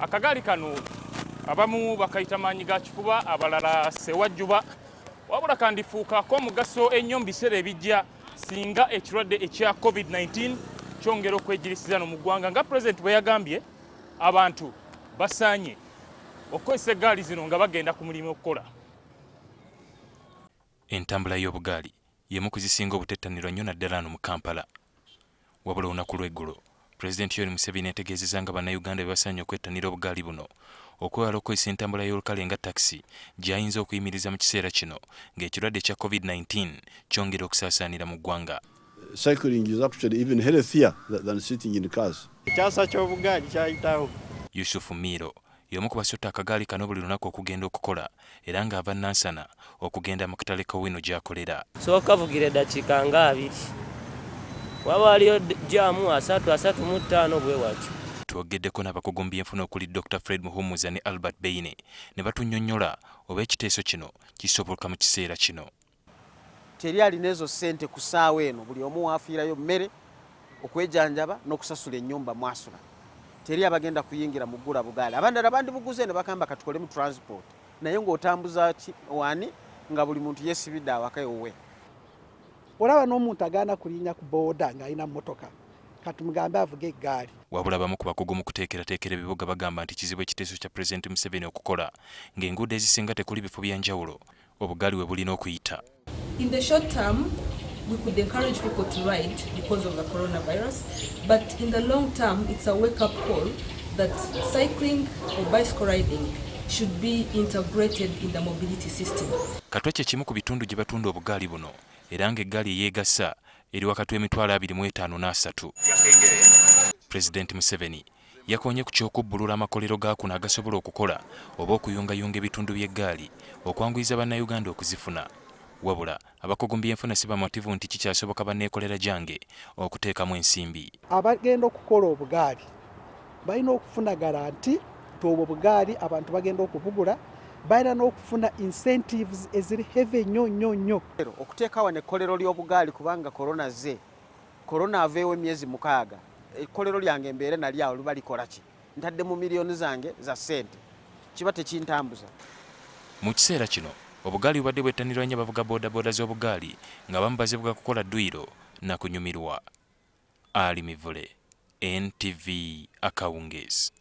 Akagaali kano abamu bakayita maanyi ga kifuba, abalala busewajjuba, wabula kandifuukako omugaso ennyo mu biseera ebijja singa ekirwadde ekya COVID-19 kyongera okwejjirisiza mu ggwanga. Nga Pulezidenti bwe yagambye, abantu basaanye okukozesa eggaali zino nga bagenda ku mulimu okukola. Entambula y'obugaali y'emu ku zisinga obutettanirwa nnyo naddala wano mu Kampala. Wabula olunaku lw'eggulo, Pulezidenti Museveni yategeezezza nga bannayuganda bebasaanye okwettanira obugaali buno okwewala okukozesa entambula y'olukale nga takisi gy'ayinza okuyimiriza mu kiseera kino ng'ekirwadde ekya COVID-19 kyongera okusaasaanira mu ggwanga. Cycling is actually even healthier than sitting in cars. Ekyasa ky'obugaali kyayitawo. Yusufu Miro y'omu ku basota akagaali kano buli lunaku okugenda okukola era ng'ava Nansana okugenda mu katale k'Owino gy'akolera. Sooka vugira eddakiika nga 2. Waba waliyo jaamu 3:35 bwe watyo. Twogeddeko n'abakugu mu byenfuna okuli Dr. Fred Muhumuza ne Albert Beine ne batunnyonnyola oba ekiteeso kino kisoboka mu kiseera kino. Teri alina ezo ssente ku ssaawa eno, buli omu waafiirayo mmere, okwejanjaba n'okusasula ennyumba mwasula. Teri abagenda kuyingira mu ggula bugaali. Abandala bandibuguze ne bakamba katukole mu transport, naye ng'otambuza wani nga buli muntu yeesibidde awaka ewuwe. Olaba n'omuntu agaana kulinnya ku booda ng'alina mmotoka, katumugambe avuga eggaali. Wabula bamu ku bakugu mu kuteekerateekera ebibuga bagamba nti kizibu ekiteeso kya Pulezidenti Museveni okukola ng'enguudo ezisinga tekuli bifo bya njawulo obugaali we bulina okuyita. In the short term, we could encourage people to ride because of the coronavirus, but in the long term, it's a wake-up call that cycling or bicycle riding should be integrated in the mobility system. Katwe kimu ku bitundu gye batunda obugaali buno era ng'eggaali eyeegasa eri wakati w'emitwalo 25 n'asatu. Pulezidenti Museveni yakonye ku ky'okubbulula amakolero ga kuno agasobola okukola oba okuyungayunga ebitundu by'eggaali okwanguyiza bannayuganda okuzifuna. Wabula abakugu mu byenfuna si bamativu nti kikyasoboka banneekolera gyange okuteekamu ensimbi. Abagenda okukola obugaali balina okufuna garanti nti obwo bugaali abantu bagenda okubugula, balina n'okufuna incentives eziri heavy nnyo. Okuteekawo n'ekkolero ly'obugaali kubanga korona aveewo emyezi 6, ekkolero lyange embeere nali awo luba likola ki? Ntadde mu miliyoni zange za ssente, kiba tekintambuza. Mu kiseera kino obugaali bubadde bwettanirwa nnyo abavuga boodabooda z'obugaali ng'abamu bazivuga kukola dduyiro na kunyumirwa. Ali Mivule, NTV Akawungeezi.